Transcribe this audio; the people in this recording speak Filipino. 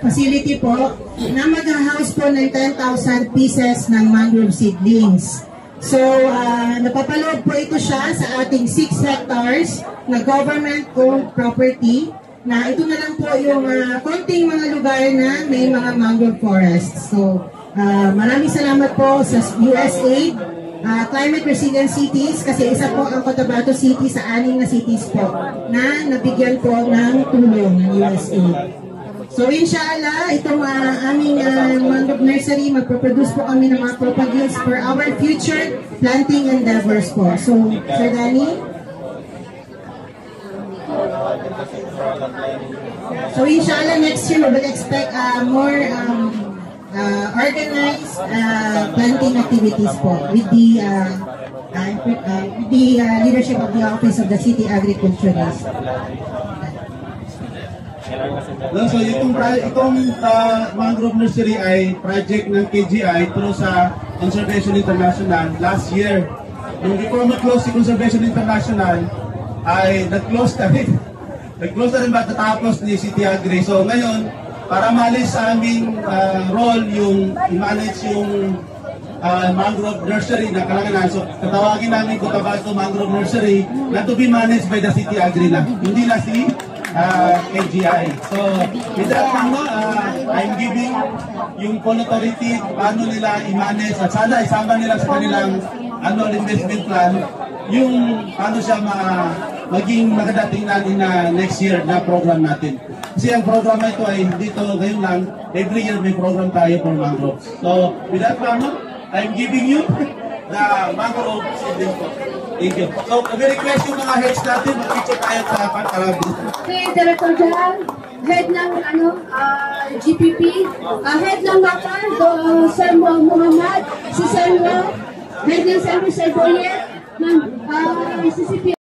facility po na mag-house po ng 10,000 pieces ng mangrove seedlings. So, napapaloob po ito siya sa ating 6 hectares na government-owned property na ito na lang po yung konting mga lugar na may mga mangrove forests. So, maraming salamat po sa USAID, Climate Resilient Cities, kasi isa po ang Cotabato City sa 6 na cities po na nabigyan po ng tulong ng USAID. So inshallah, itong aming mangrove nursery, magproduce po kami ng mga propagules for our future planting endeavors po. So, Sir Danny? So inshallah, next year we will expect more organized planting activities po with the leadership of the Office of the City Agriculturist. So itong mangrove nursery ay project ng KGI through sa Conservation International last year. Nung before mag-close si Conservation International ay nag-close na rin. Nag-close na rin matapos ni City Agri. So ngayon, para malis sa aming role yung i-manage yung mangrove nursery na kalanganan. So tatawagin namin Cotabato Mangrove Nursery na to be managed by the City Agri na. Hindi na si KGI. So, with that I'm giving yung Polo Authority paano nila i-manage at sana isama nila sa kanilang annual investment plan yung paano siya maging magadatingnan na next year na program natin. Kasi ang program na ito ay dito ngayon lang, every year may program tayo for mangroves. So, with that I'm giving you the mangrove seedling po. Thank you. So, request yung mga heads natin, mag-picture tayo sa Pantarabis. Okay, Director Jan, head ng GPP, head ng Makan, Sir Muhammad, si Sir head ng Sir Boyer, CCP.